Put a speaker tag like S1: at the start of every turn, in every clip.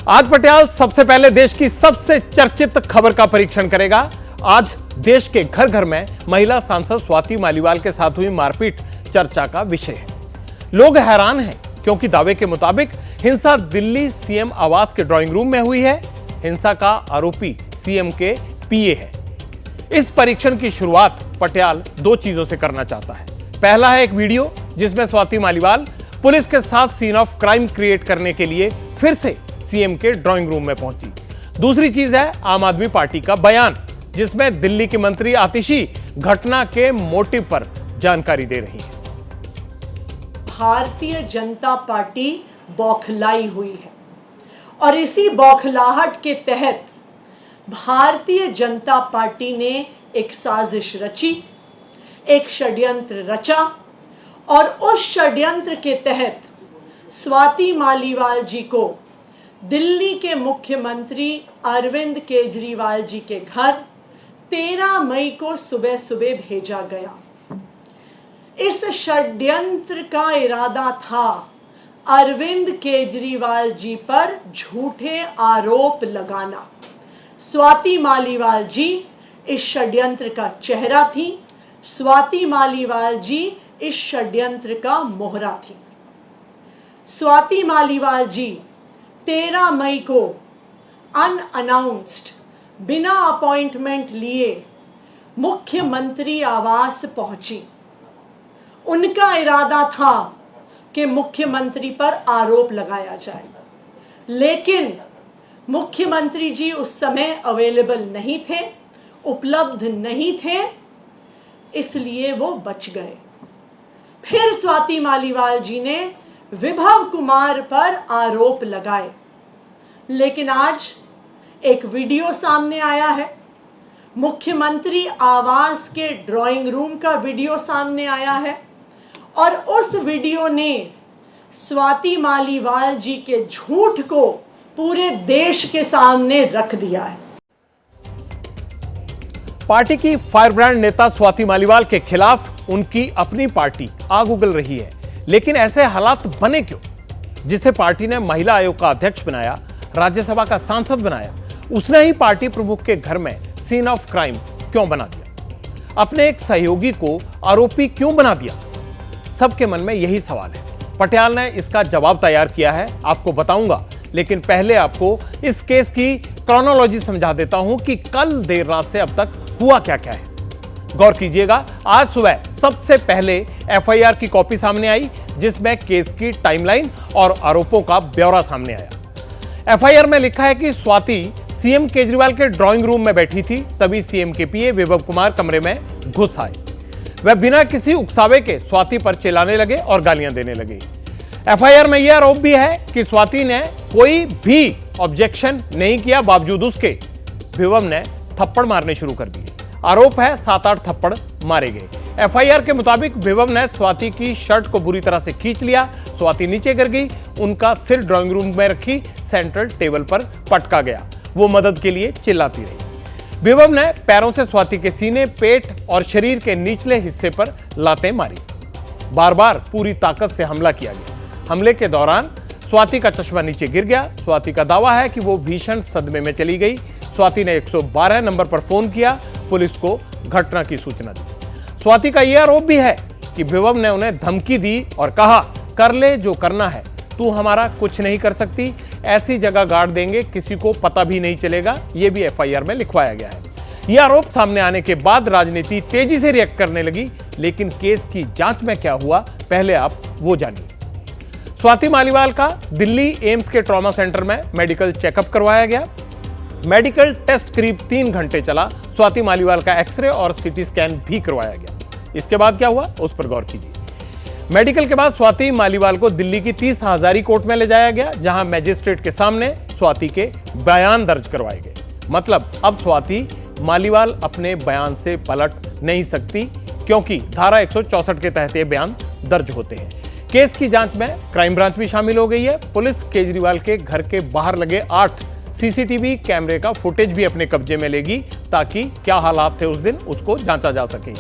S1: आज पटियाल सबसे पहले देश की सबसे चर्चित खबर का परीक्षण करेगा। आज देश के घर घर में महिला सांसद स्वाति मालीवाल के साथ हुई मारपीट चर्चा का विषय है। लोग हैरान हैं क्योंकि दावे के मुताबिक हिंसा दिल्ली सीएम आवास के ड्राइंग रूम में हुई है। हिंसा का आरोपी सीएम के पीए है। इस परीक्षण की शुरुआत पटियाल दो चीजों से करना चाहता है। पहला है एक वीडियो जिसमें स्वाति मालीवाल पुलिस के साथ सीन ऑफ क्राइम क्रिएट करने के लिए फिर से सीएम के ड्राइंग रूम में पहुंची। दूसरी चीज है आम आदमी पार्टी का बयान जिसमें दिल्ली की मंत्री आतिशी घटना के मोटिव पर जानकारी दे रही है।
S2: भारतीय जनता पार्टी बौखलाई हुई है और इसी बौखलाहट के तहत भारतीय जनता पार्टी ने एक साजिश रची, एक षड्यंत्र रचा और उस षड्यंत्र के तहत स्वाति मालीवाल जी को दिल्ली के मुख्यमंत्री अरविंद केजरीवाल जी के घर 13 मई को सुबह सुबह भेजा गया। इस षड्यंत्र का इरादा था अरविंद केजरीवाल जी पर झूठे आरोप लगाना। स्वाति मालीवाल जी इस षड्यंत्र का चेहरा थी। स्वाति मालीवाल जी इस षड्यंत्र का मोहरा थी। स्वाति मालीवाल जी 13 मई को अनअनाउंस्ड बिना अपॉइंटमेंट लिए मुख्यमंत्री आवास पहुंची। उनका इरादा था कि मुख्यमंत्री पर आरोप लगाया जाए, लेकिन मुख्यमंत्री जी उस समय अवेलेबल नहीं थे, उपलब्ध नहीं थे, इसलिए वो बच गए। फिर स्वाति मालीवाल जी ने विभव कुमार पर आरोप लगाए, लेकिन आज एक वीडियो सामने आया है। मुख्यमंत्री आवास के ड्राइंग रूम का वीडियो सामने आया है और उस वीडियो ने स्वाति मालीवाल जी के झूठ को पूरे देश के सामने रख दिया है।
S1: पार्टी की फायरब्रांड नेता स्वाति मालीवाल के खिलाफ उनकी अपनी पार्टी आग उगल रही है, लेकिन ऐसे हालात बने क्यों? जिसे पार्टी ने महिला आयोग का अध्यक्ष बनाया, राज्यसभा का सांसद बनाया, उसने ही पार्टी प्रमुख के घर में सीन ऑफ क्राइम क्यों बना दिया? अपने एक सहयोगी को आरोपी क्यों बना दिया? सबके मन में यही सवाल है। पटियाल ने इसका जवाब तैयार किया है, आपको बताऊंगा, लेकिन पहले आपको इस केस की क्रोनोलॉजी समझा देता हूं कि कल देर रात से अब तक हुआ क्या क्या है। गौर कीजिएगा, आज सुबह सबसे पहले एफआईआर की कॉपी सामने आई जिसमें केस की टाइमलाइन और आरोपों का ब्यौरा सामने आया। एफआईआर में लिखा है कि स्वाति सीएम केजरीवाल के ड्राइंग रूम में बैठी थी, तभी सीएम के पीए विभव कुमार कमरे में घुस आए। वह बिना किसी उकसावे के स्वाति पर चिल्लाने लगे और गालियां देने लगे। एफआईआर में यह आरोप भी है कि स्वाति ने कोई भी ऑब्जेक्शन नहीं किया, बावजूद उसके विभव ने थप्पड़ मारने शुरू कर दिए। आरोप है 7-8 थप्पड़ मारे गए। एफआईआर के मुताबिक विभव ने स्वाति की शर्ट को बुरी तरह से खींच लिया। स्वाति नीचे गिर गई। उनका सिर ड्राइंग रूम में रखी सेंट्रल टेबल पर पटका गया। वो मदद के लिए चिल्लाती रही। विभव ने पैरों से स्वाति के सीने, पेट और शरीर के निचले हिस्से पर लातें मारी। बार बार पूरी ताकत से हमला किया गया। हमले के दौरान स्वाति का चश्मा नीचे गिर गया। स्वाति का दावा है कि वो भीषण सदमे में चली गई। स्वाति ने 112 नंबर पर फोन किया, पुलिस को घटना की सूचना दी। स्वाति का यह आरोप भी है कि विभव ने उन्हें धमकी दी और कहा, कर ले जो करना है, तू हमारा कुछ नहीं कर सकती, ऐसी जगह गाड़ देंगे किसी को पता भी नहीं चलेगा। यह भी एफआईआर में लिखवाया गया है। यह आरोप सामने आने के बाद राजनीति तेजी से रिएक्ट करने लगी, लेकिन केस की जांच में क्या हुआ, पहले आप वो जानिए। स्वाति मालीवाल का दिल्ली एम्स के ट्रॉमा सेंटर में मेडिकल चेकअप करवाया गया। मेडिकल टेस्ट करीब 3 घंटे चला। स्वाति मालीवाल का एक्सरे और सीटी स्कैन भी करवाया गया। इसके बाद क्या हुआ, उस पर गौर कीजिए। मेडिकल के बाद स्वाति मालीवाल को दिल्ली की 30 हजारी कोर्ट में ले जाया गया, जहां मैजिस्ट्रेट के सामने स्वाति के बयान दर्ज करवाए गए। मतलब अब स्वाति मालीवाल अपने बयान से पलट नहीं सकती, क्योंकि धारा 164 के तहत ये बयान दर्ज होते हैं। केस की जांच में क्राइम ब्रांच भी शामिल हो गई है। पुलिस केजरीवाल के घर के बाहर लगे 8 सीसीटीवी कैमरे का फुटेज भी अपने कब्जे में लेगी, ताकि क्या हालात थे उस दिन उसको जांचा जा सके।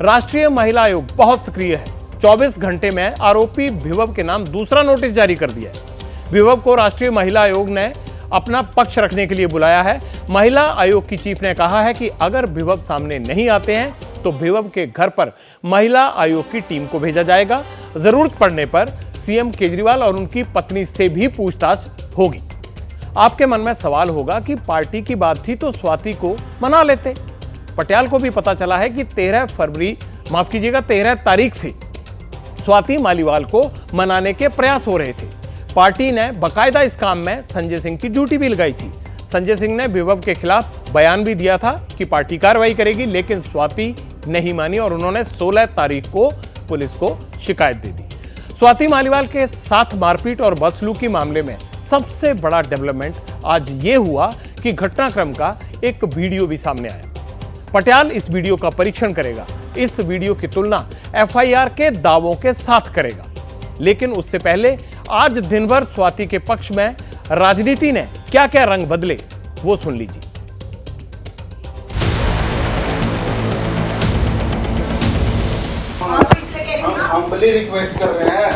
S1: राष्ट्रीय महिला आयोग बहुत सक्रिय है। 24 घंटे में आरोपी विभव के नाम दूसरा नोटिस जारी कर दिया है। विभव को राष्ट्रीय महिला आयोग ने अपना पक्ष रखने के लिए बुलाया है। महिला आयोग की चीफ ने कहा है कि अगर विभव सामने नहीं आते हैं तो विभव के घर पर महिला आयोग की टीम को भेजा जाएगा। जरूरत पड़ने पर सीएम केजरीवाल और उनकी पत्नी से भी पूछताछ होगी। आपके मन में सवाल होगा कि पार्टी की बात थी तो स्वाति को मना लेते। पटियाल को भी पता चला है कि 13 तारीख से स्वाति मालीवाल को मनाने के प्रयास हो रहे थे। पार्टी ने बकायदा इस काम में संजय सिंह की ड्यूटी भी लगाई थी। संजय सिंह ने विभव के खिलाफ बयान भी दिया था कि पार्टी कार्रवाई करेगी, लेकिन स्वाति नहीं मानी और उन्होंने 16 तारीख को पुलिस को शिकायत दे दी। स्वाति मालीवाल के साथ मारपीट और बदसलूकी मामले में सबसे बड़ा डेवलपमेंट आज ये हुआ कि घटनाक्रम का एक वीडियो भी सामने आया। पटियाल इस वीडियो का परीक्षण करेगा। इस वीडियो की तुलना एफआईआर के दावों के साथ करेगा। लेकिन उससे पहले आज दिन भर स्वाति के पक्ष में राजनीति ने क्या क्या रंग बदले वो सुन लीजिए।
S3: हम बड़ी रिक्वेस्ट कर रहे हैं।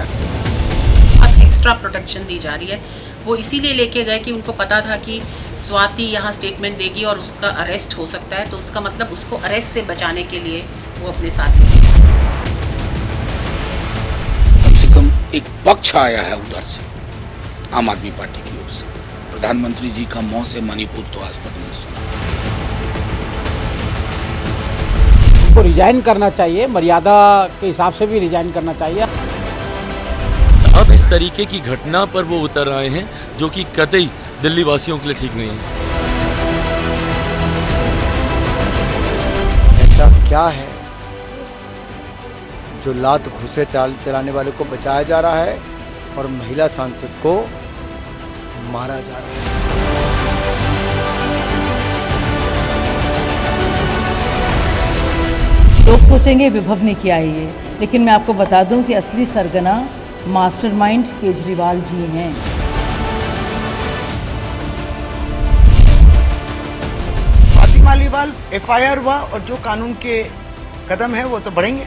S4: एक्स्ट्रा प्रोटेक्शन दी जा रही है। वो इसीलिए लेके गए कि उनको पता था कि स्वाति यहाँ स्टेटमेंट देगी और उसका अरेस्ट हो सकता है, तो उसका मतलब उसको अरेस्ट से बचाने के लिए वो अपने साथ ले गए।
S5: कम से कम एक पक्ष आया है उधर से, आम आदमी पार्टी की ओर से। प्रधानमंत्री जी का मुंह से मणिपुर तो आज तक नहीं सुना।
S6: उनको रिजाइन करना चाहिए, मर्यादा के हिसाब से भी रिजाइन करना चाहिए।
S7: अब इस तरीके की घटना पर वो उतर आए हैं जो कि कतई दिल्ली वासियों के लिए ठीक नहीं है।
S8: ऐसा क्या है जो लात घुसे चलाने वाले को बचाया जा रहा है और महिला सांसद को मारा जा रहा है?
S9: लोग सोचेंगे विभव ने किया है ये, लेकिन मैं आपको बता दूं कि असली सरगना मास्टरमाइंड केजरीवाल जी हैं।
S10: स्वाति मालीवाल एफआईआर हुआ और जो कानून के कदम है वो तो बढ़ेंगे।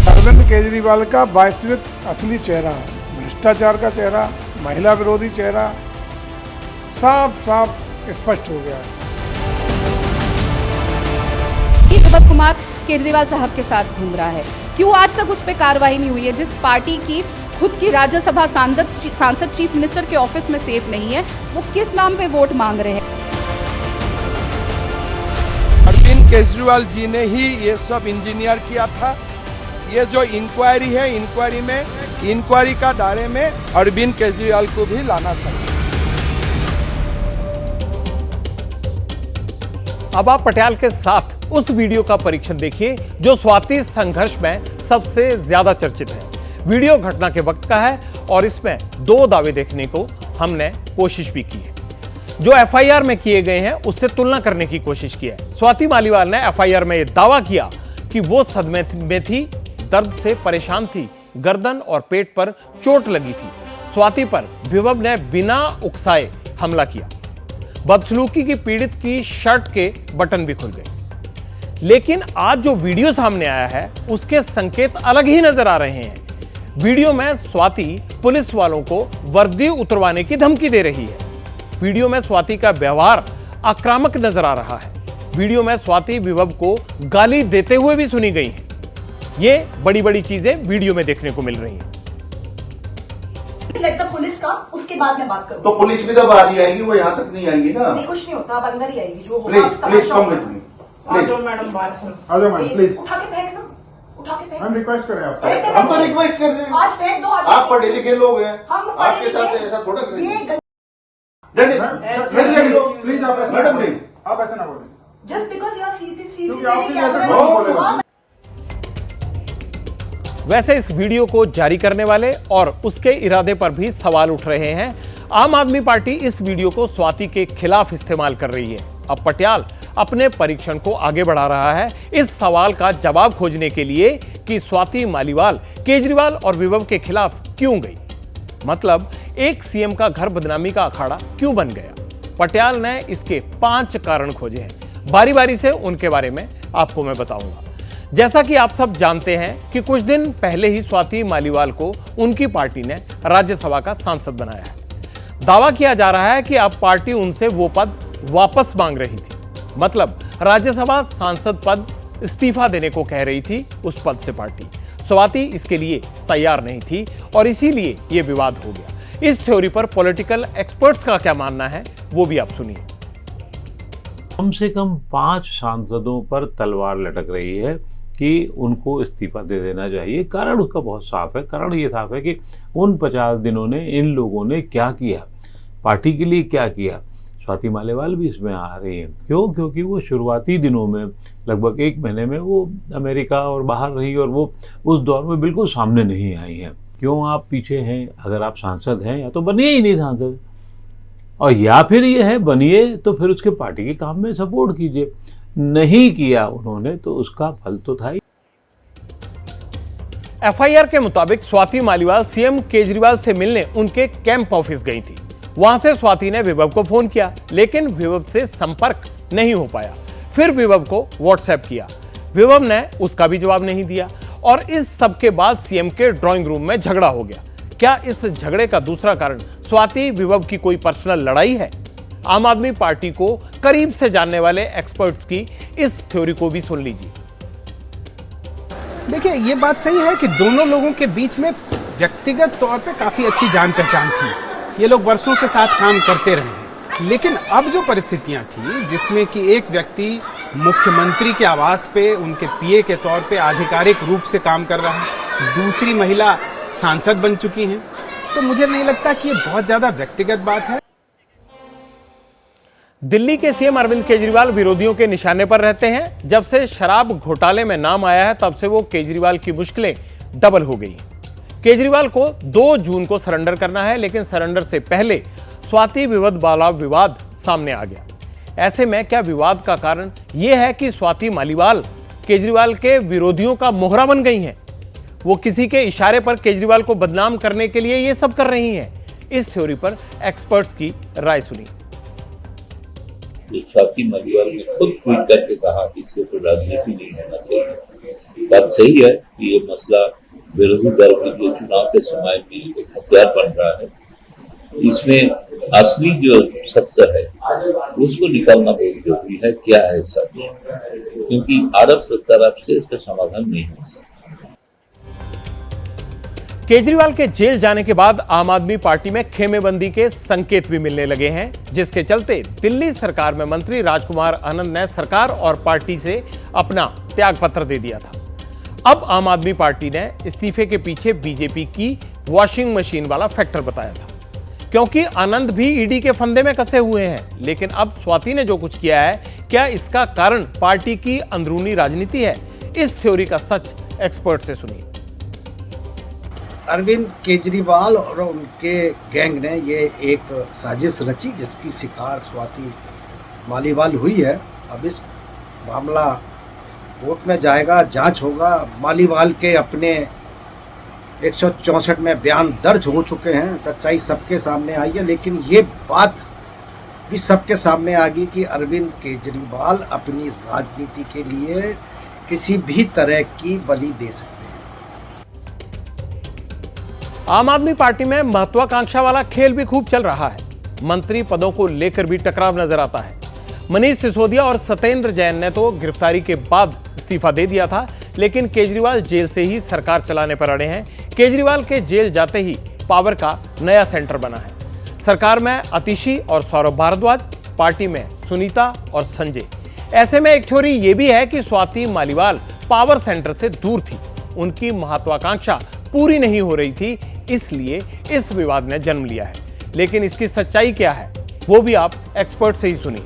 S11: अरविंद केजरीवाल का वास्तविक असली चेहरा, भ्रष्टाचार का चेहरा, महिला विरोधी चेहरा साफ साफ स्पष्ट हो गया है।
S12: विभव कुमार केजरीवाल साहब के साथ घूम रहा है, क्यों आज तक उस पर कार्रवाई नहीं हुई है? जिस पार्टी की खुद की राज्यसभा सांसद चीफ मिनिस्टर के ऑफिस में सेफ नहीं है, वो किस नाम पे वोट मांग रहे हैं?
S13: अरविंद केजरीवाल जी ने ही ये सब इंजीनियर किया था। ये जो इंक्वायरी है, इंक्वायरी में इंक्वायरी का दायरे में अरविंद केजरीवाल को भी लाना चाहिए।
S1: अब आप पटियाल के साथ उस वीडियो का परीक्षण देखिए जो स्वाति संघर्ष में सबसे ज्यादा चर्चित है। वीडियो घटना के वक्त का है और इसमें 2 दावे देखने को हमने कोशिश भी की है जो एफआईआर में किए गए हैं, उससे तुलना करने की कोशिश की है। स्वाति मालीवाल ने एफआईआर में यह दावा किया कि वो सदमे में थी, दर्द से परेशान थी, गर्दन और पेट पर चोट लगी थी। स्वाति पर विभव ने बिना उकसाए हमला किया। बदसलूकी की पीड़ित की शर्ट के बटन भी खुल गए। लेकिन आज जो वीडियो सामने आया है उसके संकेत अलग ही नजर आ रहे हैं। वीडियो में स्वाति पुलिस वालों को वर्दी उतरवाने की धमकी दे रही है। वीडियो में स्वाति का व्यवहार आक्रामक नजर आ रहा है। वीडियो में स्वाति विभव को गाली देते हुए भी सुनी गई है। ये बड़ी बड़ी चीजें वीडियो में देखने को मिल रही हैं।
S2: पुलिस का उसके बाद में बात करूं।
S3: तो पुलिस भी तो बाहर ही आएगी, वो यहाँ तक नहीं आएगी ना।
S2: नहीं, कुछ नहीं होता, अब अंदर ही आएगी। जो होगा
S3: प्लीज कम विद मी।
S2: आ जाओ मैडम, बात
S11: आ जाओ मैडम, प्लीज
S2: उठा के फेंक ना, उठा के फेंक।
S11: हम रिक्वेस्ट कर रहे हैं आपसे।
S3: हम तो रिक्वेस्ट कर रहे हैं,
S2: आज फेंक दो। आज
S3: आप पढ़े लिखे लोग हैं,
S2: हम
S3: आपके साथ ऐसा थोड़ा करेंगे।
S11: प्लीज आप
S3: मैडम नहीं,
S11: आप ऐसा ना बोलें।
S2: Just because you are CCTV
S1: वैसे इस वीडियो को जारी करने वाले और उसके इरादे पर भी सवाल उठ रहे हैं। आम आदमी पार्टी इस वीडियो को स्वाति के खिलाफ इस्तेमाल कर रही है। अब पटियाल अपने परीक्षण को आगे बढ़ा रहा है इस सवाल का जवाब खोजने के लिए कि स्वाति मालीवाल केजरीवाल और विभव के खिलाफ क्यों गई। मतलब एक सीएम का घर बदनामी का अखाड़ा क्यों बन गया। पटियाल ने इसके 5 कारण खोजे हैं। बारी बारी से उनके बारे में आपको मैं बताऊंगा। जैसा कि आप सब जानते हैं कि कुछ दिन पहले ही स्वाति मालीवाल को उनकी पार्टी ने राज्यसभा का सांसद बनाया है। दावा किया जा रहा है कि अब पार्टी उनसे वो पद वापस मांग रही थी, मतलब राज्यसभा सांसद पद इस्तीफा देने को कह रही थी उस पद से पार्टी। स्वाति इसके लिए तैयार नहीं थी और इसीलिए यह विवाद हो गया। इस थ्योरी पर पॉलिटिकल एक्सपर्ट्स का क्या मानना है वो भी आप सुनिए।
S14: कम से कम 5 सांसदों पर तलवार लटक रही है कि उनको इस्तीफा दे देना चाहिए। कारण उसका बहुत साफ है। कारण ये साफ है कि उन 50 दिनों ने इन लोगों ने क्या किया, पार्टी के लिए क्या किया। स्वाति मालीवाल भी इसमें आ रही है। क्यों? क्योंकि वो शुरुआती दिनों में लगभग 1 महीने में वो अमेरिका और बाहर रही और वो उस दौर में बिल्कुल सामने नहीं आई हैं। क्यों आप पीछे हैं? अगर आप सांसद हैं या तो बनिए ही नहीं सांसद, और या फिर ये है बनिए तो फिर उसके पार्टी के काम में सपोर्ट कीजिए। नहीं किया उन्होंने तो उसका फल तो था ही।
S1: एफआईआर के मुताबिक स्वाति मालीवाल सीएम केजरीवाल से मिलने उनके कैंप ऑफिस गई थी। वहां से स्वाति ने विभव को फोन किया, लेकिन विभव से संपर्क नहीं हो पाया। फिर विभव को व्हाट्सएप किया, विभव ने उसका भी जवाब नहीं दिया और इस सब के बाद सीएम के ड्राइंग रूम में झगड़ा हो गया। क्या इस झगड़े का दूसरा कारण स्वाति विभव की कोई पर्सनल लड़ाई है? आम आदमी पार्टी को करीब से जानने वाले एक्सपर्ट्स की इस थ्योरी को भी सुन लीजिए।
S15: देखिए, ये बात सही है कि दोनों लोगों के बीच में व्यक्तिगत तौर पे काफी अच्छी जान पहचान थी। ये लोग वर्षों से साथ काम करते रहे हैं। लेकिन अब जो परिस्थितियां थी जिसमें कि एक व्यक्ति मुख्यमंत्री के आवास पे उनके पीए के तौर पे आधिकारिक रूप से काम कर रहा है, दूसरी महिला सांसद बन चुकी हैं, तो मुझे नहीं लगता कि ये बहुत ज्यादा व्यक्तिगत बात है।
S1: दिल्ली के सीएम अरविंद केजरीवाल विरोधियों के निशाने पर रहते हैं। जब से शराब घोटाले में नाम आया है तब से वो केजरीवाल की मुश्किलें डबल हो गई। केजरीवाल को 2 जून को सरेंडर करना है, लेकिन सरेंडर से पहले स्वाति विवाद वाला विवाद सामने आ गया। ऐसे में क्या विवाद का कारण यह है कि स्वाति मालीवाल केजरीवाल के विरोधियों का मोहरा बन गई हैं? वो किसी के इशारे पर केजरीवाल को बदनाम करने के लिए ये सब कर रही हैं? इस थ्योरी पर एक्सपर्ट्स की राय सुनी।
S16: स्वाति मालीवाल ने खुद ट्वीट करके कहा कि इसके ऊपर राजनीति नहीं होना चाहिए। बात सही है कि ये मसला विरोधी दल के लिए चुनाव के समय में एक हथियार बन रहा है। इसमें असली जो सत्य है उसको निकालना बहुत जरूरी है। क्या है सच? क्योंकि आरोप प्रत्यारोप से इसका समाधान नहीं हो सकता।
S1: केजरीवाल के जेल जाने के बाद आम आदमी पार्टी में खेमेबंदी के संकेत भी मिलने लगे हैं, जिसके चलते दिल्ली सरकार में मंत्री राजकुमार आनंद ने सरकार और पार्टी से अपना त्यागपत्र दे दिया था। अब आम आदमी पार्टी ने इस्तीफे के पीछे बीजेपी की वॉशिंग मशीन वाला फैक्टर बताया था, क्योंकि आनंद भी ईडी के फंदे में कसे हुए हैं। लेकिन अब स्वाति ने जो कुछ किया है, क्या इसका कारण पार्टी की अंदरूनी राजनीति है? इस थ्योरी का सच एक्सपर्ट से सुनिए।
S17: अरविंद केजरीवाल और उनके गैंग ने ये एक साजिश रची जिसकी शिकार स्वाति मालीवाल हुई है। अब इस मामला कोर्ट में जाएगा, जांच होगा। मालीवाल के अपने 164 में बयान दर्ज हो चुके हैं, सच्चाई सबके सामने आई है। लेकिन ये बात भी सबके सामने आ गई कि अरविंद केजरीवाल अपनी राजनीति के लिए किसी भी तरह की बलि दे सकते हैं।
S1: आम आदमी पार्टी में महत्वाकांक्षा वाला खेल भी खूब चल रहा है। मंत्री पदों को लेकर भी टकराव नजर आता है। मनीष सिसोदिया और सत्येंद्र जैन ने तो गिरफ्तारी के बाद इस्तीफा दे दिया था, लेकिन केजरीवाल जेल से ही सरकार चलाने पर अड़े हैं। केजरीवाल के जेल जाते ही पावर का नया सेंटर बना है। सरकार में अतिशी और सौरभ भारद्वाज, पार्टी में सुनीता और संजय। ऐसे में एक थ्योरी यह भी है कि स्वाति मालीवाल पावर सेंटर से दूर थी, उनकी महत्वाकांक्षा पूरी नहीं हो रही थी, इसलिए इस विवाद ने जन्म लिया है। लेकिन इसकी सच्चाई क्या है वो भी आप एक्सपर्ट से ही सुनिए।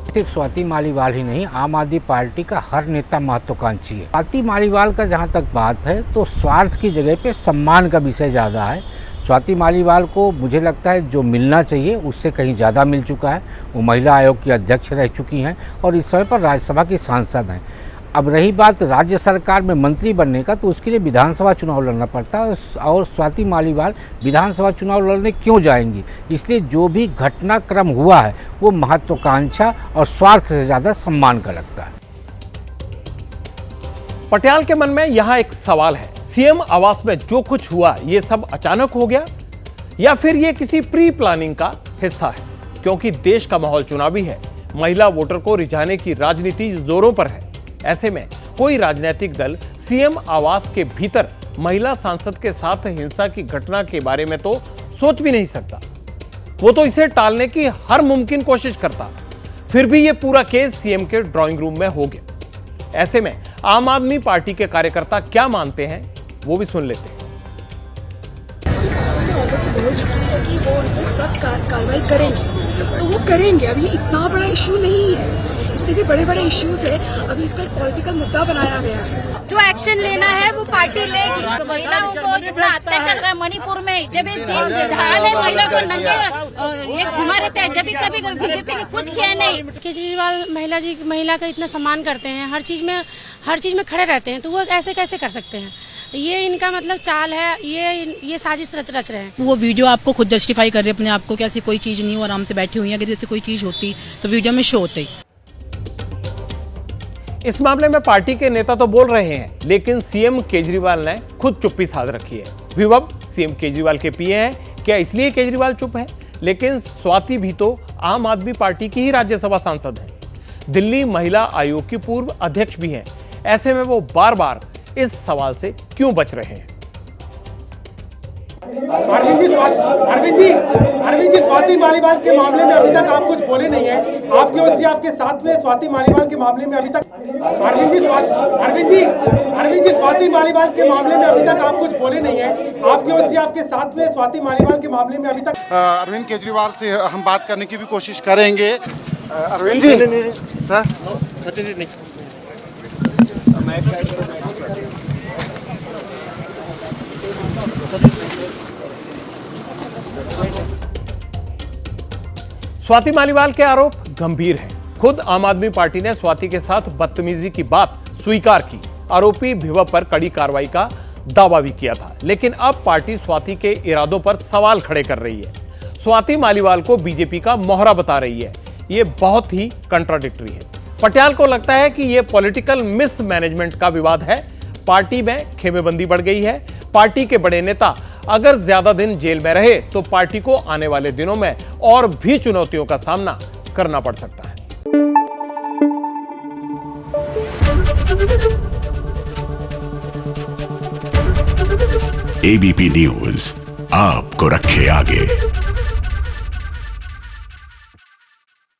S6: सिर्फ स्वाति मालीवाल ही नहीं, आम आदमी पार्टी का हर नेता महत्वाकांक्षी है। स्वाति मालीवाल का जहां तक बात है तो स्वार्थ की जगह पे सम्मान का विषय ज़्यादा है। स्वाति मालीवाल को मुझे लगता है जो मिलना चाहिए उससे कहीं ज़्यादा मिल चुका है। वो महिला आयोग की अध्यक्ष रह चुकी हैं और इस समय पर राज्यसभा की सांसद हैं। अब रही बात राज्य सरकार में मंत्री बनने का, तो उसके लिए विधानसभा चुनाव लड़ना पड़ता है। और स्वाति मालीवाल विधानसभा चुनाव लड़ने क्यों जाएंगी? इसलिए जो भी घटनाक्रम हुआ है वो महत्वाकांक्षा और स्वार्थ से ज़्यादा सम्मान का लगता है।
S1: पटियाल के मन में यहां एक सवाल है, सीएम आवास में जो कुछ हुआ ये सब अचानक हो गया या फिर ये किसी प्री प्लानिंग का हिस्सा है? क्योंकि देश का माहौल चुनावी है, महिला वोटर को रिझाने की राजनीति जोरों पर है। ऐसे में कोई राजनीतिक दल सीएम आवास के भीतर महिला सांसद के साथ हिंसा की घटना के बारे में तो सोच भी नहीं सकता। वो तो इसे टालने की हर मुमकिन कोशिश करता। फिर भी ये पूरा केस सीएम के ड्राइंग रूम में हो गया। ऐसे में आम आदमी पार्टी के कार्यकर्ता क्या मानते हैं वो भी सुन लेते हैं।
S18: बोल चुकी है कि वो उनके सख्त कार्रवाई करेंगे, तो वो करेंगे। अभी इतना बड़ा इशू नहीं है, इससे भी बड़े बड़े इश्यूज है। अभी इसका एक पॉलिटिकल मुद्दा बनाया गया है।
S19: जो एक्शन लेना है वो पार्टी लेगी। महिलाओं को जितना अत्याचार रहा है मणिपुर में, जब इस दिन महिला को नंगे एक घुमा रहते हैं, जब कभी बीजेपी ने कुछ किया नहीं।
S20: केजरीवाल महिला का इतना सम्मान करते हैं, हर चीज में खड़े रहते हैं, तो वो ऐसे कैसे कर सकते हैं? ये इनका मतलब चाल है, ये साजिश रच रहे हैं।
S21: वो वीडियो आपको खुद जस्टिफाई कर रहे हैं अपने आप को कि ऐसी कोई चीज नहीं हो, आराम से बैठी हुई है। अगर जैसे कोई चीज होती तो वीडियो में शो होती।
S1: इस मामले में पार्टी के नेता तो बोल रहे हैं, लेकिन सीएम केजरीवाल ने खुद चुप्पी साध रखी है। विभव सीएम केजरीवाल के पीए हैं, क्या इसलिए केजरीवाल चुप है? लेकिन स्वाति भी तो आम आदमी पार्टी की ही राज्यसभा सांसद है, दिल्ली महिला आयोग की पूर्व अध्यक्ष भी हैं। ऐसे में वो बार बार इस सवाल से क्यों बच रहे हैं?
S15: अरविंद जी, स्वाति मालीवाल के मामले में अभी तक आप कुछ बोले नहीं है। आपकी ओर से आपके साथ में स्वाति मालीवाल के मामले में अभी तक अरविंद जी, स्वाति मालीवाल के मामले में अभी तक आप कुछ बोले नहीं है। आपकी ओर से आपके साथ में स्वाति मालीवाल के मामले में अभी तक
S22: अरविंद केजरीवाल से हम बात करने की भी कोशिश करेंगे।
S15: अरविंद जी
S22: सर
S1: स्वाति मालीवाल के आरोप गंभीर हैं। खुद आम आदमी पार्टी ने स्वाति के साथ बदतमीजी की बात स्वीकार की। आरोपी विभव पर कड़ी कार्रवाई का दावा भी किया था, लेकिन अब पार्टी स्वाति के इरादों पर सवाल खड़े कर रही है। स्वाति मालीवाल को बीजेपी का मोहरा बता रही है। ये बहुत ही कंट्राडिक्टरी है। पटियाल को लगता है कि यह पॉलिटिकल मिसमैनेजमेंट का विवाद है। पार्टी में खेमेबंदी बढ़ गई है। पार्टी के बड़े नेता अगर ज्यादा दिन जेल में रहे तो पार्टी को आने वाले दिनों में और भी चुनौतियों का सामना करना पड़ सकता है।
S23: एबीपी न्यूज आपको रखे आगे।